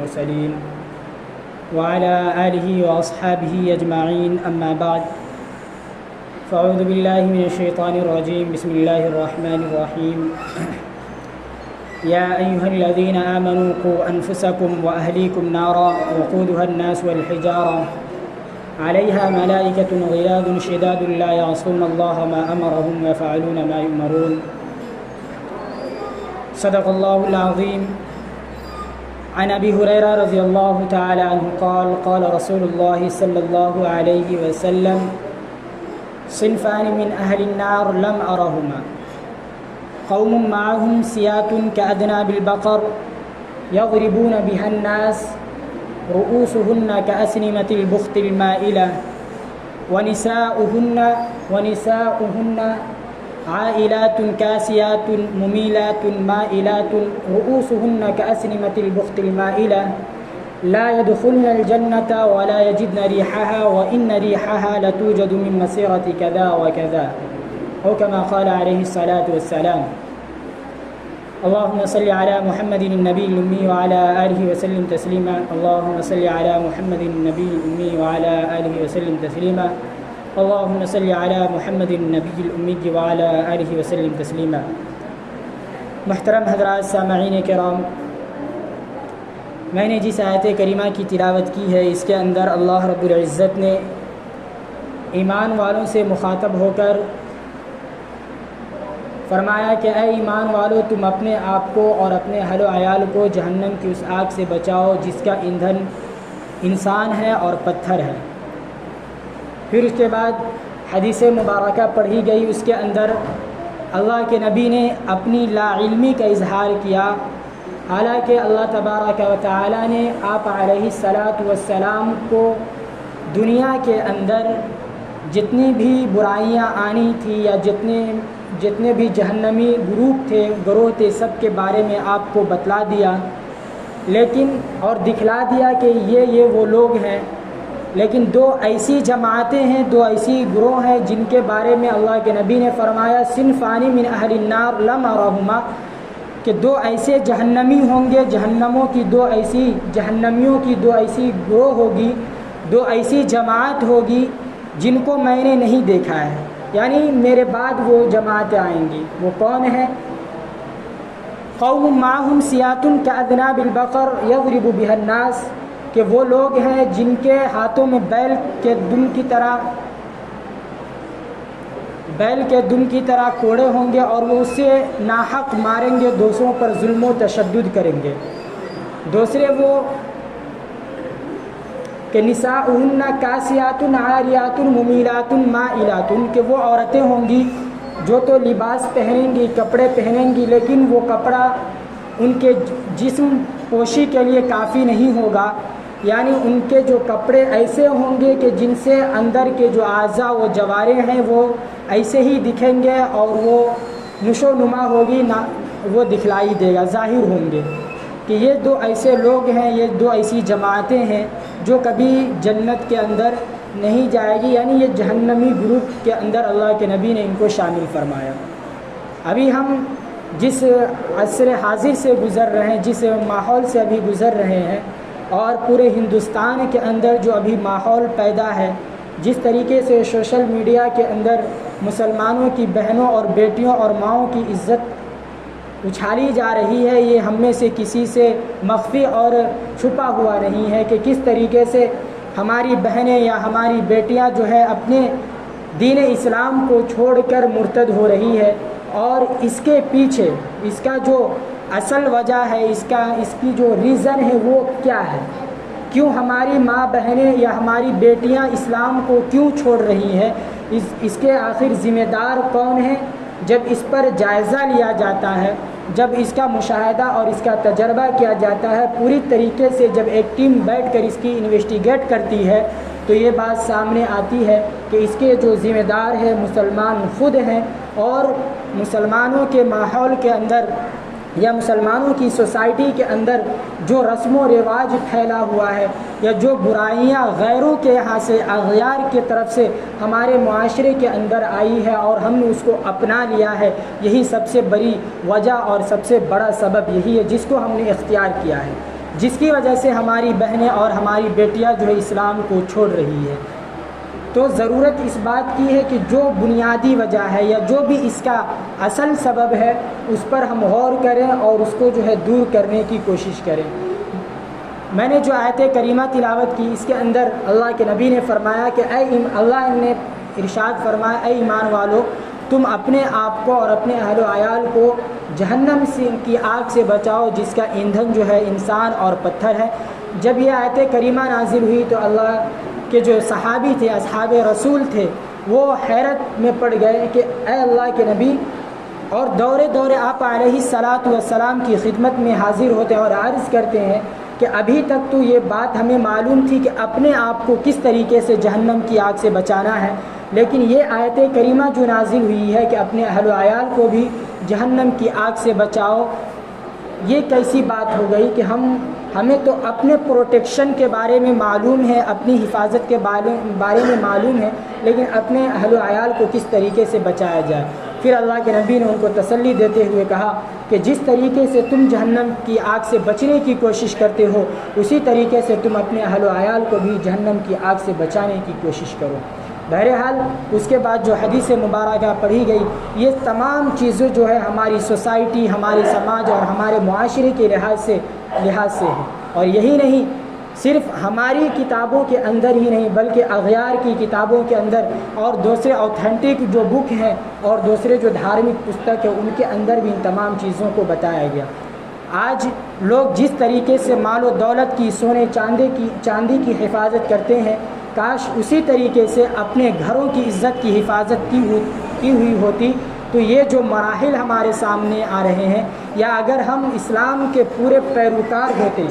المرسلين وعلى آله وأصحابه أجمعين أما بعد فأعوذ بالله من الشيطان الرجيم بسم الله الرحمن الرحيم يا أيها الذين آمنوا قوا أنفسكم وأهليكم نارا وقودها الناس والحجارة عليها ملائكة غلاظ شداد لا يعصون الله ما أمرهم ويفعلون ما يؤمرون صدق الله العظيم عن أبي هريرة رضي الله تعالى عنه قال قال رسول الله صلى الله عليه وسلم صنفان من أهل النار لم أرهما قوم معهم سيات كأذناب البقر يضربون بها الناس رؤوسهن كأسنمة البخت المائلة ونساؤهن عائلات كاسيات مميلات مائلات رؤوسهن كأسنمة البخت المائلة لا يدخلن الجنة ولا يجدن ريحها وإن ريحها لتوجد من مسيرة كذا وكذا أو كما قال عليه الصلاة والسلام اللهم صل على محمد النبي الأمي وعلى آله وسلم تسليما اللهم صل على محمد النبي الأمي وعلى آله وسلم تسليما اللهم صل على محمد النبي الأمي وعلى آله وسلم تسليما محترم حضرات سامعین کرام، میں نے جس آیت کریمہ کی تلاوت کی ہے اس کے اندر اللہ رب العزت نے ایمان والوں سے مخاطب ہو کر فرمایا کہ اے ایمان والو تم اپنے آپ کو اور اپنے اہل و عیال کو جہنم کی اس آگ سے بچاؤ جس کا ایندھن انسان ہے اور پتھر ہے۔ پھر اس کے بعد حدیث مبارکہ پڑھی گئی، اس کے اندر اللہ کے نبی نے اپنی لا علمی کا اظہار کیا، حالانکہ اللہ تبارک و تعالی نے آپ علیہ السلام کو دنیا کے اندر جتنی بھی برائیاں آنی تھی یا جتنے بھی جہنمی گروہ تھے سب کے بارے میں آپ کو بتلا دیا، لیکن اور دکھلا دیا کہ یہ وہ لوگ ہیں، لیکن دو ایسی جماعتیں ہیں، دو ایسی گروہ ہیں جن کے بارے میں اللہ کے نبی نے فرمایا صنفان من اہل النار لم ارہما، کہ دو ایسے جہنمی ہوں گے، جہنمیوں کی دو ایسی گروہ ہوگی، دو ایسی جماعت ہوگی جن کو میں نے نہیں دیکھا ہے، یعنی میرے بعد وہ جماعتیں آئیں گی۔ وہ کون ہیں؟ قوم معهم سیات کاذناب البقر یضرب بها الناس، کہ وہ لوگ ہیں جن کے ہاتھوں میں بیل کے دم کی طرح کوڑے ہوں گے اور وہ اسے ناحق ماریں گے، دوسروں پر ظلم و تشدد کریں گے۔ دوسرے وہ کہ نساؤہن کاسیات عاریات ممیلات مائلات، کہ وہ عورتیں ہوں گی جو تو لباس پہنیں گی، کپڑے پہنیں گی، لیکن وہ کپڑا ان کے جسم پوشی کے لیے کافی نہیں ہوگا، یعنی ان کے جو کپڑے ایسے ہوں گے کہ جن سے اندر کے جو اعضاء و جوارح ہیں وہ ایسے ہی دکھیں گے اور وہ نشو نما ہوگی، وہ دکھلائی دے گا، ظاہر ہوں گے کہ یہ دو ایسے لوگ ہیں، یہ دو ایسی جماعتیں ہیں جو کبھی جنت کے اندر نہیں جائے گی، یعنی یہ جہنمی گروپ کے اندر اللہ کے نبی نے ان کو شامل فرمایا۔ ابھی ہم جس عصر حاضر سے گزر رہے ہیں، جس ماحول سے ابھی گزر رہے ہیں، اور پورے ہندوستان کے اندر جو ابھی ماحول پیدا ہے، جس طریقے سے سوشل میڈیا کے اندر مسلمانوں کی بہنوں اور بیٹیوں اور ماؤں کی عزت اچھالی جا رہی ہے، یہ ہم میں سے کسی سے مخفی اور چھپا ہوا نہیں ہے کہ کس طریقے سے ہماری بہنیں یا ہماری بیٹیاں جو ہے اپنے دین اسلام کو چھوڑ کر مرتد ہو رہی ہے، اور اس کے پیچھے اس کا جو اصل وجہ ہے، اس کی جو ریزن ہے وہ کیا ہے؟ کیوں ہماری ماں بہنیں یا ہماری بیٹیاں اسلام کو کیوں چھوڑ رہی ہیں؟ اس کے آخر ذمہ دار کون ہیں؟ جب اس پر جائزہ لیا جاتا ہے، جب اس کا مشاہدہ اور اس کا تجربہ کیا جاتا ہے پوری طریقے سے، جب ایک ٹیم بیٹھ کر اس کی انویسٹیگیٹ کرتی ہے تو یہ بات سامنے آتی ہے کہ اس کے جو ذمہ دار ہیں مسلمان خود ہیں، اور مسلمانوں کے ماحول کے اندر یا مسلمانوں کی سوسائٹی کے اندر جو رسم و رواج پھیلا ہوا ہے یا جو برائیاں غیروں کے یہاں سے اغیار کی طرف سے ہمارے معاشرے کے اندر آئی ہے اور ہم نے اس کو اپنا لیا ہے، یہی سب سے بڑی وجہ اور سب سے بڑا سبب یہی ہے جس کو ہم نے اختیار کیا ہے۔ جس کی وجہ سے ہماری بہنیں اور ہماری بیٹیاں جو ہے اسلام کو چھوڑ رہی ہے۔ تو ضرورت اس بات کی ہے کہ جو بنیادی وجہ ہے یا جو بھی اس کا اصل سبب ہے اس پر ہم غور کریں اور اس کو جو ہے دور کرنے کی کوشش کریں۔ میں نے جو آیت کریمہ تلاوت کی اس کے اندر اللہ کے نبی نے فرمایا کہ اللہ نے ارشاد فرمایا، اے ایمان والو، تم اپنے آپ کو اور اپنے اہل و عیال کو جہنم کی آگ سے بچاؤ جس کا ایندھن جو ہے انسان اور پتھر ہے۔ جب یہ آیت کریمہ نازل ہوئی تو اللہ کے جو صحابی تھے، اصحاب رسول تھے، وہ حیرت میں پڑ گئے کہ اے اللہ کے نبی، اور دورے دورے آپ علیہ الصلاۃ والسلام کی خدمت میں حاضر ہوتے ہیں اور عرض کرتے ہیں کہ ابھی تک تو یہ بات ہمیں معلوم تھی کہ اپنے آپ کو کس طریقے سے جہنم کی آگ سے بچانا ہے، لیکن یہ آیت کریمہ جو نازل ہوئی ہے کہ اپنے اہل و عیال کو بھی جہنم کی آگ سے بچاؤ، یہ کیسی بات ہو گئی کہ ہمیں تو اپنے پروٹیکشن کے بارے میں معلوم ہے، اپنی حفاظت کے بارے میں معلوم ہے، لیکن اپنے اہل و عیال کو کس طریقے سے بچایا جائے۔ پھر اللہ کے نبی نے ان کو تسلی دیتے ہوئے کہا کہ جس طریقے سے تم جہنم کی آگ سے بچنے کی کوشش کرتے ہو اسی طریقے سے تم اپنے اہل و عیال کو بھی جہنم کی آگ سے بچانے کی کوشش کرو۔ بہرحال اس کے بعد جو حدیث مبارکہ پڑھی گئی، یہ تمام چیزیں جو ہے ہماری سوسائٹی، ہمارے سماج اور ہمارے معاشرے کے لحاظ سے ہے، اور یہی نہیں صرف ہماری کتابوں کے اندر ہی نہیں بلکہ اغیار کی کتابوں کے اندر اور دوسرے اوتھینٹک جو بک ہیں اور دوسرے جو دھارمک پستک ہیں ان کے اندر بھی ان تمام چیزوں کو بتایا گیا۔ آج لوگ جس طریقے سے مال و دولت کی، سونے چاندی کی حفاظت کرتے ہیں، کاش اسی طریقے سے اپنے گھروں کی عزت کی حفاظت کی ہوئی ہوتی تو یہ جو مراحل ہمارے سامنے آ رہے ہیں، یا اگر ہم اسلام کے پورے پیروکار ہوتے،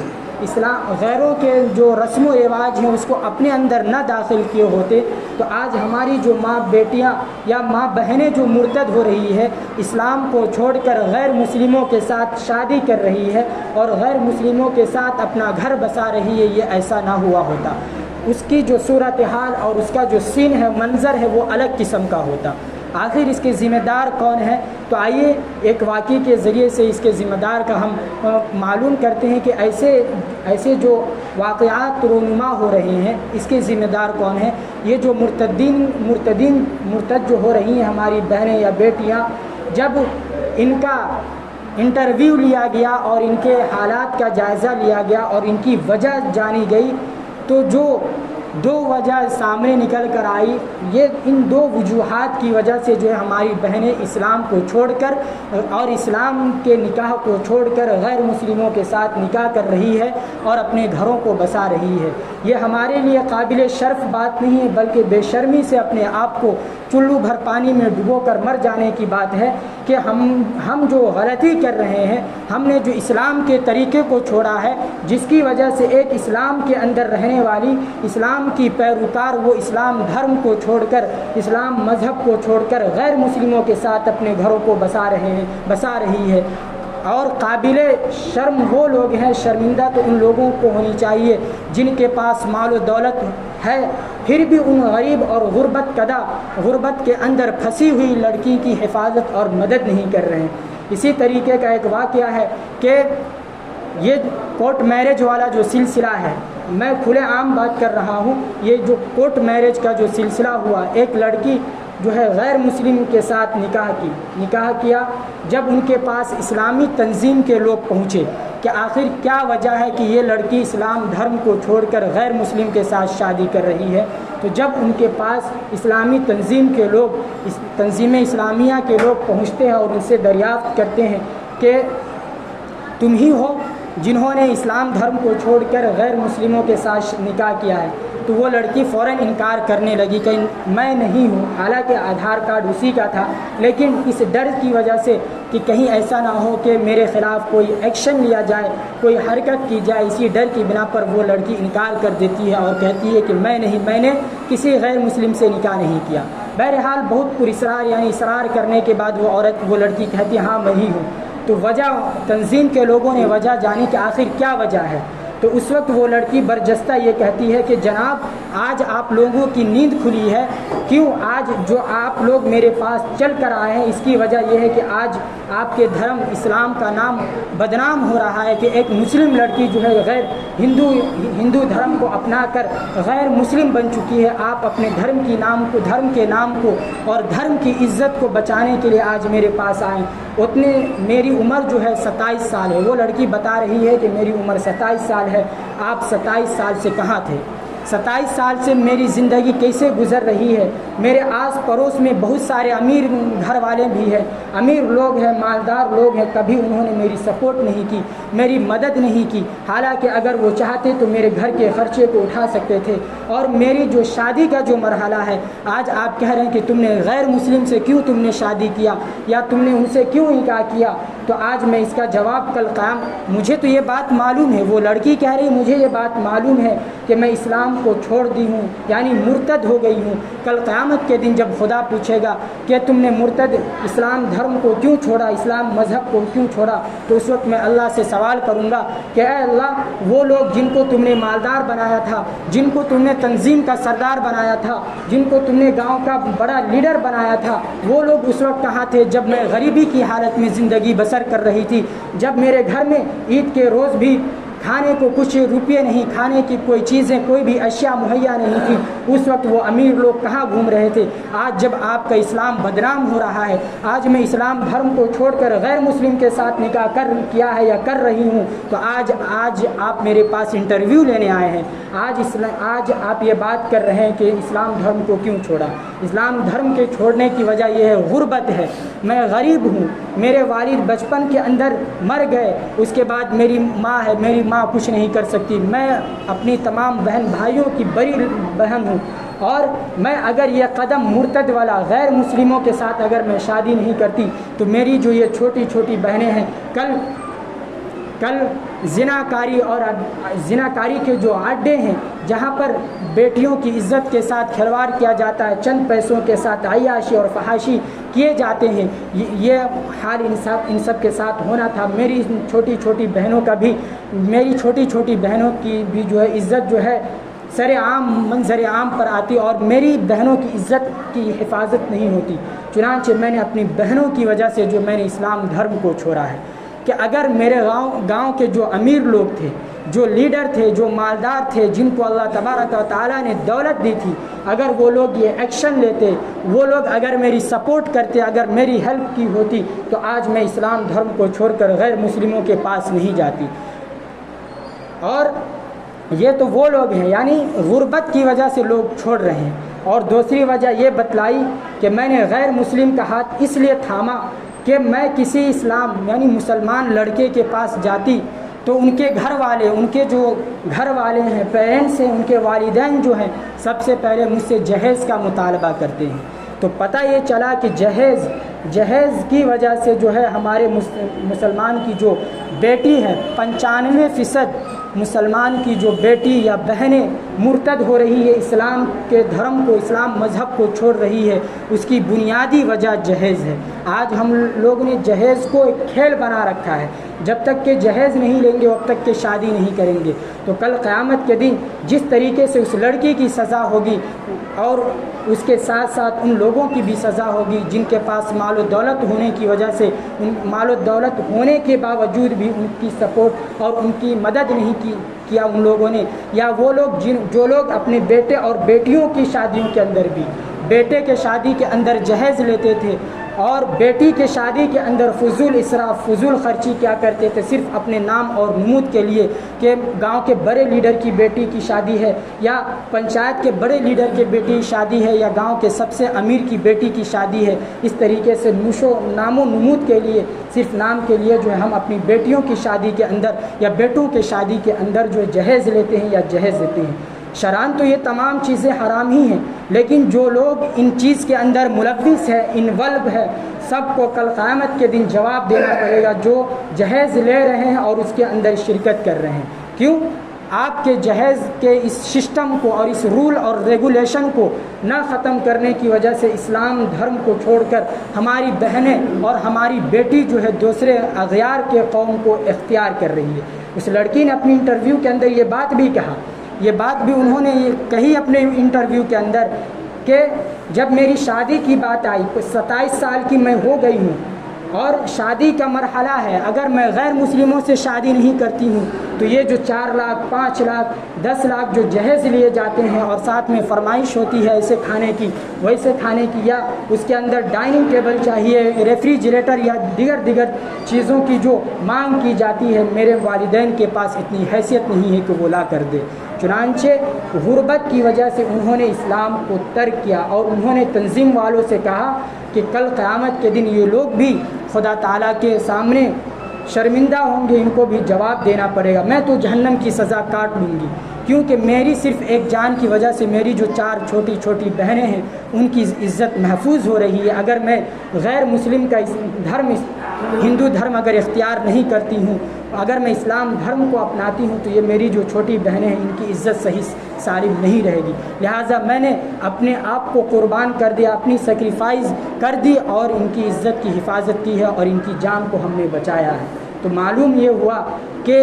غیروں کے جو رسم و رواج ہیں اس کو اپنے اندر نہ داخل کیے ہوتے، تو آج ہماری جو ماں بیٹیاں یا ماں بہنیں جو مرتد ہو رہی ہے، اسلام کو چھوڑ کر غیر مسلموں کے ساتھ شادی کر رہی ہے اور غیر مسلموں کے ساتھ اپنا گھر بسا رہی ہے، یہ ایسا نہ ہوا ہوتا۔ اس کی جو صورتحال اور اس کا جو سین ہے، منظر ہے، وہ الگ قسم کا ہوتا۔ آخر اس کے ذمہ دار کون ہے؟ تو آئیے ایک واقعے کے ذریعے سے اس کے ذمہ دار کا ہم معلوم کرتے ہیں کہ ایسے جو واقعات رونما ہو رہے ہیں اس کے ذمہ دار کون ہیں۔ یہ جو مرتد جو ہو رہی ہیں ہماری بہنیں یا بیٹیاں، جب ان کا انٹرویو لیا گیا اور ان کے حالات کا جائزہ لیا گیا اور ان کی وجہ جانی گئی، تو جو دو وجہ سامنے نکل کر آئی، یہ ان دو وجوہات کی وجہ سے جو ہے ہماری بہنیں اسلام کو چھوڑ کر اور اسلام کے نکاح کو چھوڑ کر غیر مسلموں کے ساتھ نکاح کر رہی ہے اور اپنے گھروں کو بسا رہی ہے۔ یہ ہمارے لیے قابل شرف بات نہیں ہے بلکہ بے شرمی سے اپنے آپ کو چلو بھر پانی میں ڈبو کر مر جانے کی بات ہے کہ ہم جو غلطی کر رہے ہیں، ہم نے جو اسلام کے طریقے کو چھوڑا ہے، جس کی وجہ سے ایک اسلام کے اندر رہنے والی، اسلام کی پیروکار، وہ اسلام دھرم کو چھوڑ کر، اسلام مذہب کو چھوڑ کر غیر مسلموں کے ساتھ اپنے گھروں کو بسا رہی ہے۔ اور قابل شرم وہ لوگ ہیں، شرمندہ تو ان لوگوں کو ہونی چاہیے جن کے پاس مال و دولت ہے، پھر بھی ان غریب اور غربت کے اندر پھنسی ہوئی لڑکی کی حفاظت اور مدد نہیں کر رہے ہیں۔ اسی طریقے کا ایک واقعہ ہے کہ یہ کورٹ میرج والا جو سلسلہ ہے، میں کھلے عام بات کر رہا ہوں، یہ جو کورٹ میرج کا جو سلسلہ ہوا، ایک لڑکی جو ہے غیر مسلم کے ساتھ نکاح کیا، جب ان کے پاس اسلامی تنظیم کے لوگ پہنچے کہ آخر کیا وجہ ہے کہ یہ لڑکی اسلام دھرم کو چھوڑ کر غیر مسلم کے ساتھ شادی کر رہی ہے، تو جب ان کے پاس اسلامی تنظیم کے لوگ، تنظیم اسلامیہ کے لوگ پہنچتے ہیں اور ان سے دریافت کرتے ہیں کہ تم ہی ہو جنہوں نے اسلام دھرم کو چھوڑ کر غیر مسلموں کے ساتھ نکاح کیا ہے، تو وہ لڑکی فوراً انکار کرنے لگی کہ میں نہیں ہوں، حالانکہ آدھار کارڈ اسی کا تھا، لیکن اس ڈر کی وجہ سے کہ کہیں ایسا نہ ہو کہ میرے خلاف کوئی ایکشن لیا جائے، کوئی حرکت کی جائے، اسی ڈر کی بنا پر وہ لڑکی انکار کر دیتی ہے اور کہتی ہے کہ میں نے کسی غیر مسلم سے نکاح نہیں کیا۔ بہرحال بہت پراسرار یعنی اصرار کرنے کے بعد وہ لڑکی کہتی ہے ہاں میں ہی ہوں۔ تو وجہ تنظیم کے لوگوں نے وجہ جانی کہ آخر کیا وجہ ہے، تو اس وقت وہ لڑکی برجستہ یہ کہتی ہے کہ جناب آج آپ لوگوں کی نیند کھلی ہے. کیوں آج جو آپ لوگ میرے پاس چل کر آئے ہیں اس کی وجہ یہ ہے کہ آج آپ کے دھرم اسلام کا نام بدنام ہو رہا ہے کہ ایک مسلم لڑکی جو ہے غیر ہندو دھرم کو اپنا کر غیر مسلم بن چکی ہے. آپ اپنے دھرم کے نام کو اور دھرم کی عزت کو بچانے کے لیے آج میرے پاس آئیں. میری عمر جو ہے 27 سال ہے. وہ لڑکی بتا رہی ہے کہ میری عمر 27 سال ہے. آپ 27 سال سے کہاں تھے؟ 27 سال سے میری زندگی کیسے گزر رہی ہے؟ میرے آس پڑوس میں بہت سارے امیر گھر والے بھی ہیں، امیر لوگ ہیں، مالدار لوگ ہیں. کبھی انہوں نے میری سپورٹ نہیں کی، میری مدد نہیں کی. حالانکہ اگر وہ چاہتے تو میرے گھر کے خرچے کو اٹھا سکتے تھے. اور میری جو شادی کا جو مرحلہ ہے، آج آپ کہہ رہے ہیں کہ تم نے غیر مسلم سے کیوں تم نے شادی کیا یا تم نے ان سے کیوں نکاح کیا. تو آج میں اس کا جواب کل قیام، مجھے تو یہ بات معلوم ہے، وہ لڑکی کہہ رہی مجھے یہ بات معلوم ہے کہ میں اسلام کو چھوڑ دی ہوں، یعنی مرتد ہو گئی ہوں. کل قیامت کے دن جب خدا پوچھے گا کہ تم نے مرتد اسلام دھرم کو کیوں چھوڑا، اسلام مذہب کو کیوں چھوڑا، تو اس وقت میں اللہ سے سوال کروں گا کہ اے اللہ، وہ لوگ جن کو تم نے مالدار بنایا تھا، جن کو تم نے تنظیم کا سردار بنایا تھا، جن کو تم نے گاؤں کا بڑا لیڈر بنایا تھا، وہ لوگ اس وقت کہاں تھے جب میں غریبی کی حالت میں زندگی بسر کر رہی تھی، جب میرے گھر میں عید کے روز بھی کھانے کو کچھ روپے نہیں، کھانے کی کوئی چیزیں کوئی بھی اشیاء مہیا نہیں تھی، اس وقت وہ امیر لوگ کہاں گھوم رہے تھے؟ آج جب آپ کا اسلام بدنام ہو رہا ہے، آج میں اسلام دھرم کو چھوڑ کر غیر مسلم کے ساتھ نکاح کیا ہے یا کر رہی ہوں، تو آج آپ میرے پاس انٹرویو لینے آئے ہیں. آج آپ یہ بات کر رہے ہیں کہ اسلام دھرم کو کیوں چھوڑا. اسلام دھرم کے چھوڑنے کی وجہ یہ ہے غربت ہے. میں غریب ہوں، میرے والد بچپن کے اندر مر گئے، اس کے بعد میری ماں ہے، میری ماں کچھ نہیں کر سکتی. میں اپنی تمام بہن بھائیوں کی بڑی بہن ہوں، اور میں اگر یہ قدم مرتد والا غیر مسلموں کے ساتھ اگر میں شادی نہیں کرتی تو میری جو یہ چھوٹی چھوٹی بہنیں ہیں کل زناکاری کے جو اڈے ہیں جہاں پر بیٹیوں کی عزت کے ساتھ کھلواڑ کیا جاتا ہے، چند پیسوں کے ساتھ عیاشی اور فحاشی کیے جاتے ہیں، یہ حال ان سب کے ساتھ ہونا تھا. میری چھوٹی چھوٹی بہنوں کی بھی جو ہے عزت جو ہے منظر عام پر آتی اور میری بہنوں کی عزت کی حفاظت نہیں ہوتی. چنانچہ میں نے اپنی بہنوں کی وجہ سے جو میں نے اسلام دھرم کو چھوڑا ہے کہ اگر میرے گاؤں کے جو امیر لوگ تھے، جو لیڈر تھے، جو مالدار تھے، جن کو اللہ تبارک و تعالیٰ نے دولت دی تھی، اگر وہ لوگ یہ ایکشن لیتے، وہ لوگ اگر میری سپورٹ کرتے، اگر میری ہیلپ کی ہوتی، تو آج میں اسلام دھرم کو چھوڑ کر غیر مسلموں کے پاس نہیں جاتی. اور یہ تو وہ لوگ ہیں، یعنی غربت کی وجہ سے لوگ چھوڑ رہے ہیں. اور دوسری وجہ یہ بتلائی کہ میں نے غیر مسلم کا ہاتھ اس لیے تھاما کہ میں کسی اسلام یعنی مسلمان لڑکے کے پاس جاتی تو ان کے گھر والے، ان کے جو گھر والے ہیں، پیرنٹس ہیں، ان کے والدین جو ہیں، سب سے پہلے مجھ سے جہیز کا مطالبہ کرتے ہیں. تو پتہ یہ چلا کہ جہیز کی وجہ سے جو ہے ہمارے مسلمان کی جو بیٹی ہے 95% مسلمان کی جو بیٹی یا بہنیں مرتد ہو رہی ہے، اسلام کے دھرم کو، اسلام مذہب کو چھوڑ رہی ہے. اس کی بنیادی وجہ جہیز ہے. آج ہم لوگوں نے جہیز کو ایک کھیل بنا رکھا ہے، جب تک کہ جہیز نہیں لیں گے اب تک کہ شادی نہیں کریں گے. تو کل قیامت کے دن جس طریقے سے اس لڑکی کی سزا ہوگی اور اس کے ساتھ ساتھ ان لوگوں کی بھی سزا ہوگی جن کے پاس مال و دولت ہونے کی وجہ سے، مال و دولت ہونے کے باوجود بھی ان کی سپورٹ اور ان کی مدد نہیں کیا ان لوگوں نے، یا وہ لوگ جو لوگ اپنے بیٹے اور بیٹیوں کی شادیوں کے اندر بھی، بیٹے کے شادی کے اندر جہیز لیتے تھے اور بیٹی کے شادی کے اندر فضول اسراف، فضول خرچی کیا کرتے تھے صرف اپنے نام اور نمود کے لیے کہ گاؤں کے بڑے لیڈر کی بیٹی کی شادی ہے یا پنچایت کے بڑے لیڈر کی بیٹی کی شادی ہے یا گاؤں کے سب سے امیر کی بیٹی کی شادی ہے. اس طریقے سے نام و نمود کے لیے، صرف نام کے لیے جو ہے ہم اپنی بیٹیوں کی شادی کے اندر یا بیٹوں کے شادی کے اندر جو جہیز لیتے ہیں یا جہیز دیتے ہیں. شرعاً تو یہ تمام چیزیں حرام ہی ہیں، لیکن جو لوگ ان چیز کے اندر ملوث ہے، انولو ہے، سب کو کل قیامت کے دن جواب دینا پڑے گا جو جہیز لے رہے ہیں اور اس کے اندر شرکت کر رہے ہیں. کیوں؟ آپ کے جہیز کے اس سسٹم کو اور اس رول اور ریگولیشن کو نہ ختم کرنے کی وجہ سے اسلام دھرم کو چھوڑ کر ہماری بہنیں اور ہماری بیٹی جو ہے دوسرے اغیار کے قوم کو اختیار کر رہی ہے. اس لڑکی نے اپنی انٹرویو کے اندر یہ بات بھی کہا یہ بات بھی انہوں نے کہی اپنے انٹرویو کے اندر کہ جب میری شادی کی بات آئی، 27 سال کی میں ہو گئی ہوں اور شادی کا مرحلہ ہے، اگر میں غیر مسلموں سے شادی نہیں کرتی ہوں تو یہ جو 4 لاکھ 5 لاکھ 10 لاکھ جو جہیز لیے جاتے ہیں اور ساتھ میں فرمائش ہوتی ہے ایسے کھانے کی ویسے کھانے کی، یا اس کے اندر ڈائننگ ٹیبل چاہیے، ریفریجریٹر یا دیگر چیزوں کی جو مانگ کی جاتی ہے، میرے والدین کے پاس اتنی حیثیت نہیں ہے کہ وہ لا کر دے۔ چنانچہ غربت کی وجہ سے انہوں نے اسلام کو ترک کیا اور انہوں نے تنظیم والوں سے کہا کہ کل قیامت کے دن یہ لوگ بھی خدا تعالیٰ کے سامنے شرمندہ ہوں گے، ان کو بھی جواب دینا پڑے گا، میں تو جہنم کی سزا کاٹ لوں گی، کیونکہ میری صرف ایک جان کی وجہ سے میری جو 4 چھوٹی چھوٹی بہنیں ہیں ان کی عزت محفوظ ہو رہی ہے۔ اگر میں غیر مسلم کا دھرم ہندو دھرم اگر اختیار نہیں کرتی ہوں، اگر میں اسلام دھرم کو اپناتی ہوں تو یہ میری جو چھوٹی بہنیں ہیں ان کی عزت صحیح سالم نہیں رہے گی، لہٰذا میں نے اپنے آپ کو قربان کر دیا، اپنی سیکریفائز کر دی اور ان کی عزت کی حفاظت کی ہے اور ان کی جان کو ہم نے بچایا ہے۔ تو معلوم یہ ہوا کہ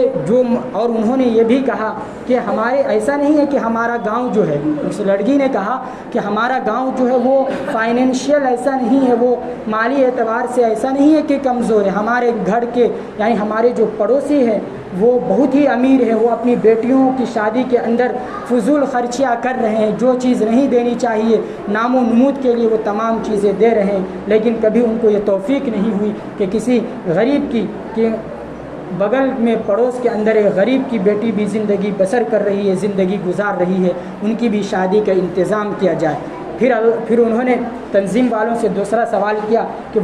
اور انہوں نے یہ بھی کہا کہ ہمارے ایسا نہیں ہے کہ ہمارا گاؤں جو ہے، اس لڑکی نے کہا کہ ہمارا گاؤں جو ہے وہ فائنینشیل ایسا نہیں ہے، وہ مالی اعتبار سے ایسا نہیں ہے کہ کمزور ہے، ہمارے گھر کے یعنی ہمارے جو پڑوسی ہیں وہ بہت ہی امیر ہیں، وہ اپنی بیٹیوں کی شادی کے اندر فضول خرچیاں کر رہے ہیں، جو چیز نہیں دینی چاہیے نام و نمود کے لیے وہ تمام چیزیں دے رہے ہیں، لیکن کبھی ان کو یہ توفیق نہیں ہوئی کہ کسی غریب کی کہ بغل میں پڑوس کے اندر ایک غریب کی بیٹی بھی زندگی بسر کر رہی ہے، زندگی گزار رہی ہے، ان کی بھی شادی کا انتظام کیا جائے۔ پھر انہوں نے تنظیم والوں سے دوسرا سوال کیا کہ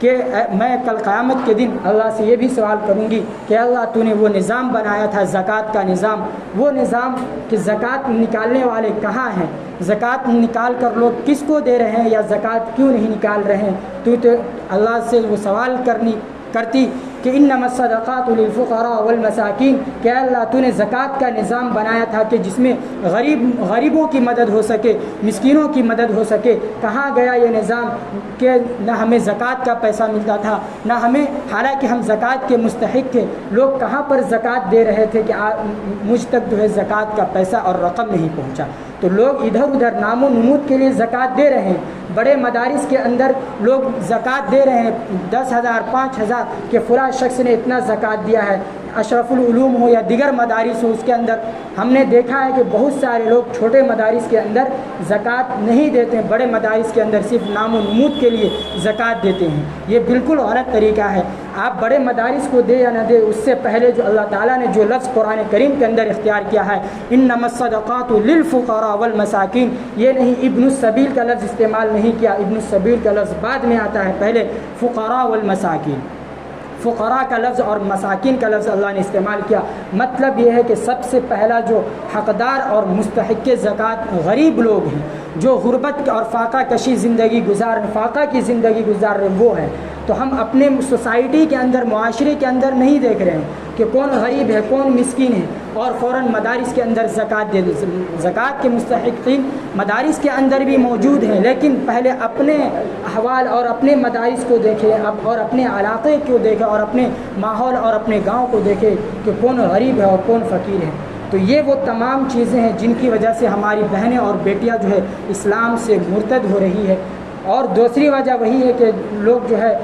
میں کل قیامت کے دن اللہ سے یہ بھی سوال کروں گی کہ اللہ تو نے وہ نظام بنایا تھا زکوٰۃ کا نظام، وہ نظام کہ زکوٰۃ نکالنے والے کہاں ہیں، زکوٰۃ نکال کر لوگ کس کو دے رہے ہیں یا زکوٰۃ کیوں نہیں نکال رہے ہیں، تو اللہ سے وہ سوال کرتی کہ انما الصدقات للفقراء والمساکین، کہ اللہ تو نے زکوٰۃ کا نظام بنایا تھا کہ جس میں غریبوں کی مدد ہو سکے، مسکینوں کی مدد ہو سکے، کہاں گیا یہ نظام کہ نہ ہمیں زکوٰۃ کا پیسہ ملتا تھا نہ ہمیں، حالانکہ ہم زکوٰۃ کے مستحق تھے، لوگ کہاں پر زکوٰۃ دے رہے تھے کہ مجھ تک جو ہے زکوٰۃ کا پیسہ اور رقم نہیں پہنچا، تو لوگ ادھر ادھر نام و نمود کے لیے زکوٰۃ دے رہے ہیں۔ بڑے مدارس کے اندر لوگ زکوٰۃ دے رہے ہیں 10,000 5,000 کہ فلاں شخص نے اتنا زکوٰۃ دیا ہے، اشرف العلوم ہو یا دیگر مدارس ہو، اس کے اندر ہم نے دیکھا ہے کہ بہت سارے لوگ چھوٹے مدارس کے اندر زکوٰۃ نہیں دیتے ہیں، بڑے مدارس کے اندر صرف نام و نمود کے لیے زکوٰۃ دیتے ہیں، یہ بالکل غلط طریقہ ہے۔ آپ بڑے مدارس کو دے یا نہ دے، اس سے پہلے جو اللہ تعالیٰ نے جو لفظ قرآن کریم کے اندر اختیار کیا ہے انما الصدقات للفقراء والمساکین، یہ نہیں ابن السبیل کا لفظ استعمال نہیں کیا، ابن السبیل کا لفظ بعد میں آتا ہے، پہلے فقراء والمساکین، فقراء کا لفظ اور مساکین کا لفظ اللہ نے استعمال کیا، مطلب یہ ہے کہ سب سے پہلا جو حقدار اور مستحق زکوٰۃ غریب لوگ ہیں، جو غربت اور فاقہ کشی زندگی فاقہ کی زندگی گزار رہے وہ ہیں۔ تو ہم اپنے سوسائٹی کے اندر، معاشرے کے اندر نہیں دیکھ رہے ہیں کہ کون غریب ہے کون مسکین ہے اور فوراً مدارس کے اندر زکوٰۃ دے دیں۔ زکوٰۃ کے مستحقین مدارس کے اندر بھی موجود ہیں، لیکن پہلے اپنے احوال اور اپنے مدارس کو دیکھیں اور اپنے علاقے کو دیکھیں اور اپنے ماحول اور اپنے گاؤں کو دیکھیں کہ کون غریب ہے اور کون فقیر ہے۔ تو یہ وہ تمام چیزیں ہیں جن کی وجہ سے ہماری بہنیں اور بیٹیاں جو ہے اسلام سے مرتد ہو رہی ہے۔ اور دوسری وجہ وہی ہے کہ لوگ جو ہے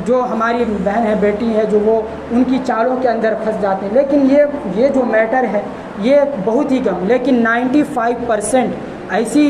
جو ہماری بہن ہے بیٹی ہے جو وہ ان کی چالوں کے اندر پھنس جاتے ہیں، لیکن یہ جو میٹر ہے یہ بہت ہی کم، لیکن 95% ایسی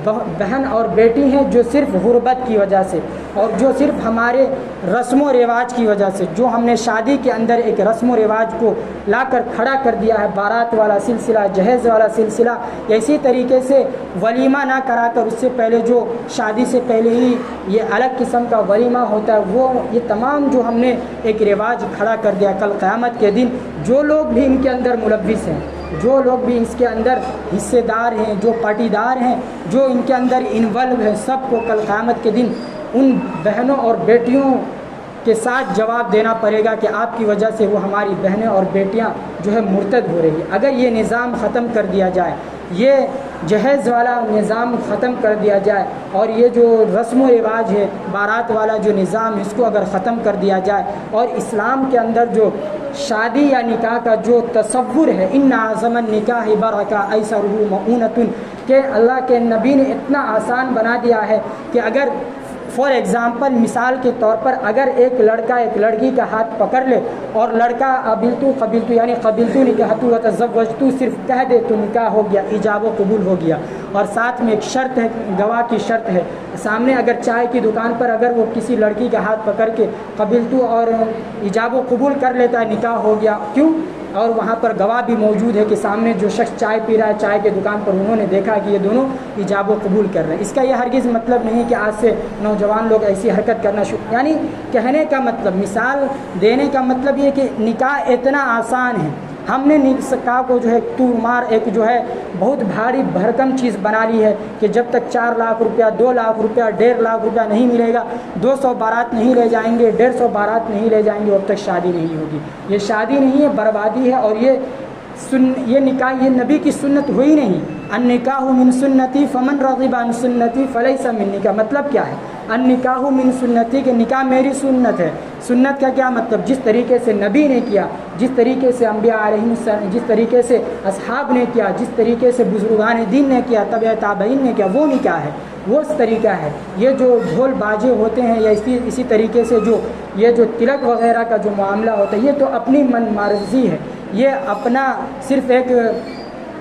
بہن اور بیٹی ہیں جو صرف غربت کی وجہ سے اور جو صرف ہمارے رسم و رواج کی وجہ سے، جو ہم نے شادی کے اندر ایک رسم و رواج کو لا کر کھڑا کر دیا ہے، بارات والا سلسلہ، جہیز والا سلسلہ، اسی طریقے سے ولیمہ نہ کرا کر اس سے پہلے جو شادی سے پہلے ہی یہ الگ قسم کا ولیمہ ہوتا ہے، وہ یہ تمام جو ہم نے ایک رواج کھڑا کر دیا، کل قیامت کے دن جو لوگ بھی ان کے اندر ملوث ہیں، جو لوگ بھی اس کے اندر حصے دار ہیں، جو پاٹی دار ہیں، جو ان کے اندر انوالو ہیں، سب کو کل قیامت کے دن ان بہنوں اور بیٹیوں کے ساتھ جواب دینا پڑے گا کہ آپ کی وجہ سے وہ ہماری بہنیں اور بیٹیاں جو ہے مرتد ہو رہی ہیں۔ اگر یہ نظام ختم کر دیا جائے، یہ جہیز والا نظام ختم کر دیا جائے اور یہ جو رسم و رواج ہے، بارات والا جو نظام، اس کو اگر ختم کر دیا جائے اور اسلام کے اندر جو شادی یا نکاح کا جو تصور ہے، ان اعظم النکاح برکہ ایسرہ مؤونۃ، کہ اللہ کے نبی نے اتنا آسان بنا دیا ہے کہ اگر فار ایگزامپل مثال کے طور پر اگر ایک لڑکا ایک لڑکی کا ہاتھ پکڑ لے اور لڑکا قبلتو یعنی قبلتو نکاحتو و تزوجتو صرف کہہ دے تو نکاح ہو گیا، ایجاب و قبول ہو گیا، اور ساتھ میں ایک شرط ہے، گواہ کی شرط ہے، سامنے اگر چائے کی دکان پر اگر وہ کسی لڑکی کا ہاتھ پکڑ کے قبلتو اور ایجاب و قبول کر لیتا ہے، نکاح ہو گیا، کیوں؟ اور وہاں پر گواہ بھی موجود ہے کہ سامنے جو شخص چائے پی رہا ہے چائے کے دکان پر انہوں نے دیکھا کہ یہ دونوں ایجاب و قبول کر رہے ہیں۔ اس کا یہ ہرگز مطلب نہیں کہ آج سے نوجوان لوگ ایسی حرکت کرنا شروع، یعنی کہنے کا مطلب، مثال دینے کا مطلب یہ کہ نکاح اتنا آسان ہے، ہم نے نکاح کو جو ہے ایک جو ہے بہت بھاری بھرکم چیز بنا لی ہے کہ جب تک 4 لاکھ روپیہ 2 لاکھ روپیہ 1.5 لاکھ روپیہ نہیں ملے گا، 200 بارات نہیں لے جائیں گے، 150 بارات نہیں لے جائیں گے، اب تک شادی نہیں ہوگی۔ یہ شادی نہیں ہے، بربادی ہے، اور یہ نکاح یہ نبی کی سنت ہوئی نہیں۔ النکاح من سنتی فمن رغب عن سنتی فلیس منی کا مطلب کیا ہے؟ النکاح من سنتی کہ نکاح میری سنت ہے۔ سنت کا کیا مطلب؟ جس طریقے سے نبی نے کیا، جس طریقے سے انبیاء علیہ السلام، جس طریقے سے اصحاب نے کیا، جس طریقے سے بزرگان دین نے کیا، تبع تابعین نے کیا، وہ نکاح ہے، وہ اس طریقہ ہے۔ یہ جو ڈھول باجے ہوتے ہیں یا اسی طریقے سے یہ جو تلک وغیرہ کا جو معاملہ ہوتا ہے، یہ تو اپنی من مرضی ہے، یہ اپنا صرف ایک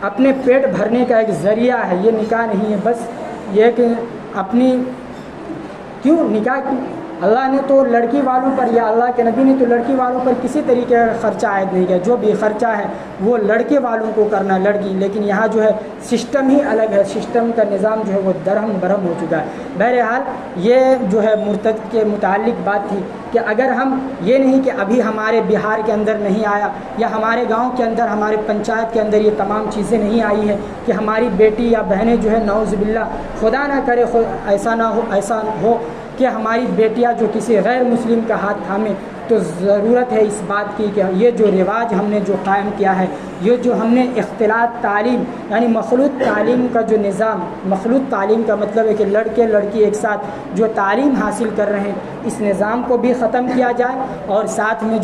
اپنے پیٹ بھرنے کا ایک ذریعہ ہے، یہ نکاح نہیں ہے۔ بس یہ کہ اپنی کیوں نکاح کیوں؟ اللہ نے تو لڑکی والوں پر یا اللہ کے نبی نے تو لڑکی والوں پر کسی طریقے کا خرچہ عائد نہیں کیا، جو بھی خرچہ ہے وہ لڑکے والوں کو کرنا لڑکی، لیکن یہاں جو ہے سسٹم ہی الگ ہے، سسٹم کا نظام جو ہے وہ درہم برہم ہو چکا ہے۔ بہرحال یہ جو ہے مرتد کے متعلق بات تھی کہ اگر ہم یہ نہیں کہ ابھی ہمارے بہار کے اندر نہیں آیا یا ہمارے گاؤں کے اندر ہمارے پنچایت کے اندر یہ تمام چیزیں نہیں آئی ہیں کہ ہماری بیٹی یا بہنیں جو ہے نعوذ باللہ خدا نہ کرے ایسا ہو کہ ہماری بیٹیاں جو کسی غیر مسلم کا ہاتھ تھامیں، تو ضرورت ہے اس بات کی کہ یہ جو رواج ہم نے جو قائم کیا ہے، یہ جو ہم نے اختلاط تعلیم یعنی مخلوط تعلیم کا جو نظام، مخلوط تعلیم کا مطلب ہے کہ لڑکے لڑکی ایک ساتھ جو تعلیم حاصل کر رہے ہیں، اس نظام کو بھی ختم کیا جائے، اور ساتھ میں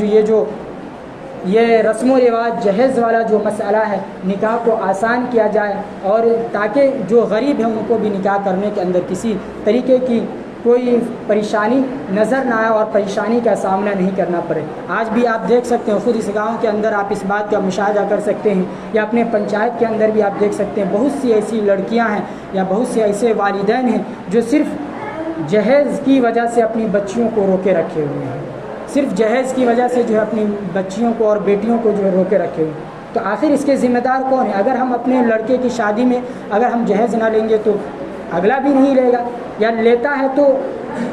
یہ رسم و رواج جہیز والا جو مسئلہ ہے، نکاح کو آسان کیا جائے، اور تاکہ جو غریب ہیں ان کو بھی نکاح کرنے کے اندر کسی طریقے کی کوئی پریشانی نظر نہ آئے اور پریشانی کا سامنا نہیں کرنا پڑے۔ آج بھی آپ دیکھ سکتے ہیں، خود اس گاؤں کے اندر آپ اس بات کا مشاہدہ کر سکتے ہیں، یا اپنے پنچایت کے اندر بھی آپ دیکھ سکتے ہیں، بہت سی ایسی لڑکیاں ہیں یا بہت سے ایسے والدین ہیں جو صرف جہیز کی وجہ سے اپنی بچیوں کو روکے رکھے ہوئے ہیں، صرف جہیز کی وجہ سے جو ہے اپنی بچیوں کو اور بیٹیوں کو جو ہے روکے رکھے ہوئے ہیں۔ تو آخر اس کے ذمہ دار کون ہے؟ اگر ہم اپنے لڑکے کی شادی میں اگر ہم جہیز نہ لیں گے تو اگلا بھی نہیں لے گا، یا لیتا ہے تو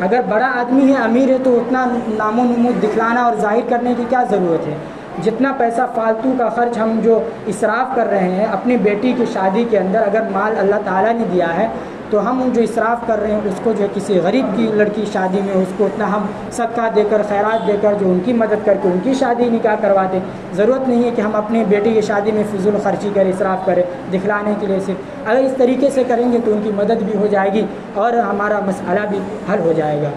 اگر بڑا آدمی ہے امیر ہے تو اتنا نام و نمود دکھلانا اور ظاہر کرنے کی کیا ضرورت ہے؟ جتنا پیسہ فالتو کا خرچ ہم جو اسراف کر رہے ہیں اپنی بیٹی کی شادی کے اندر، اگر مال اللہ تعالیٰ نے دیا ہے تو ہم جو اسراف کر رہے ہیں اس کو جو ہے کسی غریب کی لڑکی شادی میں اس کو اتنا ہم صدقہ دے کر خیرات دے کر جو ان کی مدد کر کے ان کی شادی نکاح کروا دیں۔ ضرورت نہیں ہے کہ ہم اپنے بیٹے کی شادی میں فضول خرچی کریں، اسراف کریں دکھلانے کے لیے صرف۔ اگر اس طریقے سے کریں گے تو ان کی مدد بھی ہو جائے گی اور ہمارا مسئلہ بھی حل ہو جائے گا۔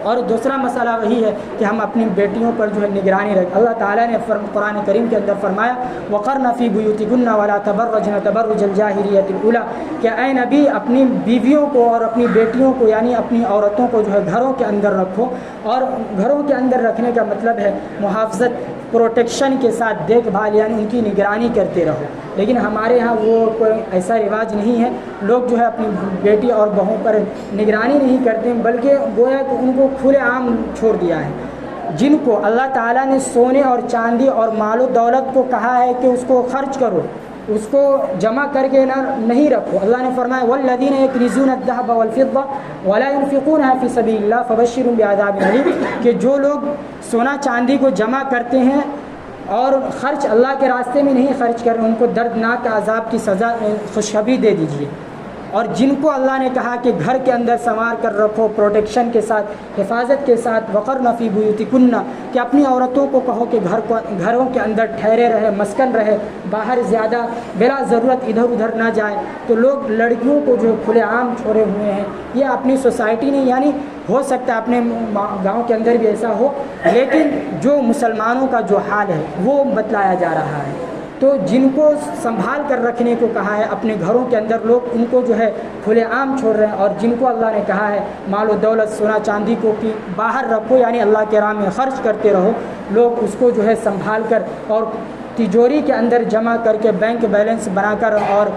اور دوسرا مسئلہ وہی ہے کہ ہم اپنی بیٹیوں پر جو ہے نگرانی رکھیں۔ اللہ تعالیٰ نے قرآن کریم کے اندر فرمایا وَقَرْنَ فِي بُيُوتِكُنَّ وَلَا تَبَرَّجْنَ تَبَرُّجَ الْجَاهِلِيَّةِ الْأُولَىٰ، کہ اے نبی اپنی بیویوں کو اور اپنی بیٹیوں کو یعنی اپنی عورتوں کو جو ہے گھروں کے اندر رکھو، اور گھروں کے اندر رکھنے کا مطلب ہے محافظت، پروٹیکشن کے ساتھ دیکھ بھال یعنی ان کی نگرانی کرتے رہو۔ لیکن ہمارے ہاں وہ کوئی ایسا رواج نہیں ہے، لوگ جو ہے اپنی بیٹی اور بہوں پر نگرانی نہیں کرتے بلکہ گویا کہ ان کو کھلے عام چھوڑ دیا ہے۔ جن کو اللہ تعالیٰ نے سونے اور چاندی اور مال و دولت کو کہا ہے کہ اس کو خرچ کرو، اس کو جمع کر کے نہیں رکھو۔ اللہ نے فرمایا والذین یکنزون الذهب والفضة ولا ينفقونها في سبیل اللہ فبشرهم بعذاب الیم، کہ جو لوگ سونا چاندی کو جمع کرتے ہیں اور خرچ اللہ کے راستے میں نہیں خرچ کر رہے، ان کو دردناک عذاب کی سزا خوشخبری دے دیجیے۔ اور جن کو اللہ نے کہا کہ گھر کے اندر سنوار کر رکھو، پروٹیکشن کے ساتھ، حفاظت کے ساتھ، وقرن فی بیوتکن، کہ اپنی عورتوں کو کہو کہ گھروں کے اندر ٹھہرے رہے، مسکن رہے، باہر زیادہ بلا ضرورت ادھر ادھر نہ جائے۔ تو لوگ لڑکیوں کو جو کھلے عام چھوڑے ہوئے ہیں، یہ اپنی سوسائٹی نے یعنی ہو سکتا ہے اپنے گاؤں کے اندر بھی ایسا ہو، لیکن جو مسلمانوں کا جو حال ہے وہ بتلایا جا رہا ہے۔ تو جن کو سنبھال کر رکھنے کو کہا ہے اپنے گھروں کے اندر، لوگ ان کو جو ہے کھلے عام چھوڑ رہے ہیں، اور جن کو اللہ نے کہا ہے مال و دولت سونا چاندی کو کہ باہر رکھو، یعنی اللہ کے راہ میں خرچ کرتے رہو، لوگ اس کو جو ہے سنبھال کر اور تجوری کے اندر جمع کر کے بینک بیلنس بنا کر اور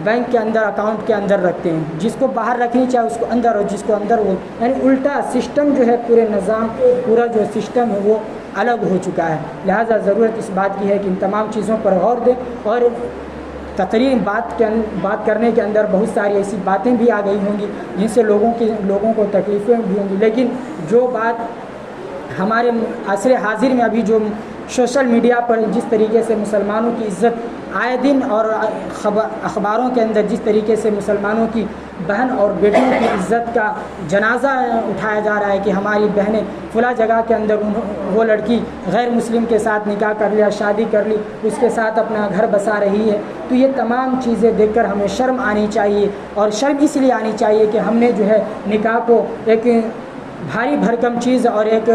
بینک کے اندر اکاؤنٹ کے اندر رکھتے ہیں۔ جس کو باہر رکھنی چاہے اس کو اندر، اور جس کو اندر وہ، یعنی الٹا سسٹم جو ہے پورے نظام، پورا جو سسٹم ہے وہ الگ ہو چکا ہے۔ لہٰذا ضرورت اس بات کی ہے کہ ان تمام چیزوں پر غور دیں، اور تقریر بات کرنے کے اندر بہت ساری ایسی باتیں بھی آ گئی ہوں گی جن سے لوگوں کو تکلیفیں بھی ہوں گی، لیکن جو بات ہمارے عصر حاضر میں ابھی جو سوشل میڈیا پر جس طریقے سے مسلمانوں کی عزت آئے دن، اور اخباروں کے اندر جس طریقے سے مسلمانوں کی بہن اور بیٹیوں کی عزت کا جنازہ اٹھایا جا رہا ہے کہ ہماری بہنیں فلاں جگہ کے اندر وہ لڑکی غیر مسلم کے ساتھ نکاح کر لیا، شادی کر لی، اس کے ساتھ اپنا گھر بسا رہی ہے، تو یہ تمام چیزیں دیکھ کر ہمیں شرم آنی چاہیے، اور شرم اس لیے آنی چاہیے کہ ہم نے جو ہے نکاح کو ایک بھاری بھرکم چیز اور ایک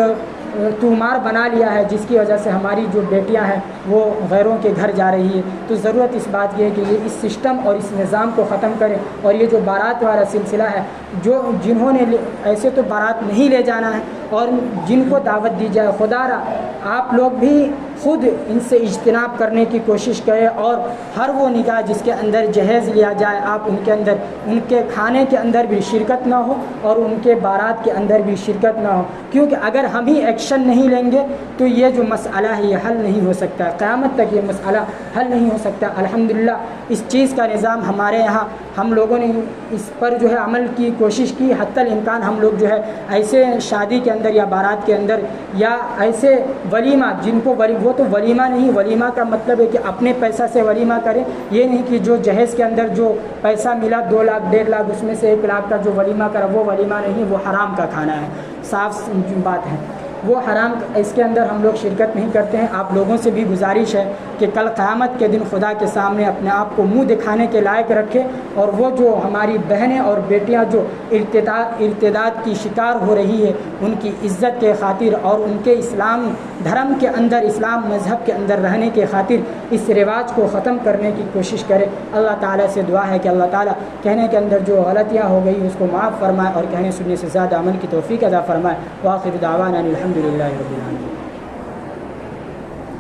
تومار بنا لیا ہے، جس کی وجہ سے ہماری جو بیٹیاں ہیں وہ غیروں کے گھر جا رہی ہے۔ تو ضرورت اس بات کی ہے کہ یہ اس سسٹم اور اس نظام کو ختم کریں، اور یہ جو بارات والا سلسلہ ہے، جنہوں نے ایسے تو بارات نہیں لے جانا ہے، اور جن کو دعوت دی جائے، خدا را آپ لوگ بھی خود ان سے اجتناب کرنے کی کوشش کریں، اور ہر وہ نکاح جس کے اندر جہیز لیا جائے آپ ان کے اندر، ان کے کھانے کے اندر بھی شرکت نہ ہو، اور ان کے بارات کے اندر بھی شرکت نہ ہو، کیونکہ اگر ہم ہی ایکشن نہیں لیں گے تو یہ جو مسئلہ ہے یہ حل نہیں ہو سکتا، قیامت تک یہ مسئلہ حل نہیں ہو سکتا۔ الحمدللہ اس چیز کا نظام ہمارے یہاں، ہم لوگوں نے اس پر جو ہے عمل کی کوشش کی، حتی الامکان ہم لوگ جو ہے ایسے شادی کے اندر یا بارات کے اندر یا ایسے ولیمہ جن کو وہ تو ولیمہ نہیں، ولیمہ کا مطلب ہے کہ اپنے پیسہ سے ولیمہ کریں، یہ نہیں کہ جو جہیز کے اندر جو پیسہ ملا 2 لاکھ 1.5 لاکھ اس میں سے 1 لاکھ کا جو ولیمہ کرا وہ ولیمہ نہیں، وہ حرام کا کھانا ہے، صاف بات ہے، وہ حرام، اس کے اندر ہم لوگ شرکت نہیں کرتے ہیں۔ آپ لوگوں سے بھی گزارش ہے کہ کل قیامت کے دن خدا کے سامنے اپنے آپ کو منہ دکھانے کے لائق رکھے، اور وہ جو ہماری بہنیں اور بیٹیاں جو ارتداد کی شکار ہو رہی ہے، ان کی عزت کے خاطر اور ان کے اسلام دھرم کے اندر، اسلام مذہب کے اندر رہنے کے خاطر اس رواج کو ختم کرنے کی کوشش کرے۔ اللہ تعالیٰ سے دعا ہے کہ اللہ تعالیٰ کہنے کے اندر جو غلطیاں ہو گئی اس کو معاف فرمائے، اور کہنے سننے سے زیادہ عمل کی توفیق عطا فرمائے۔ وآخر دعوانا الحمد للہ رب العالمین۔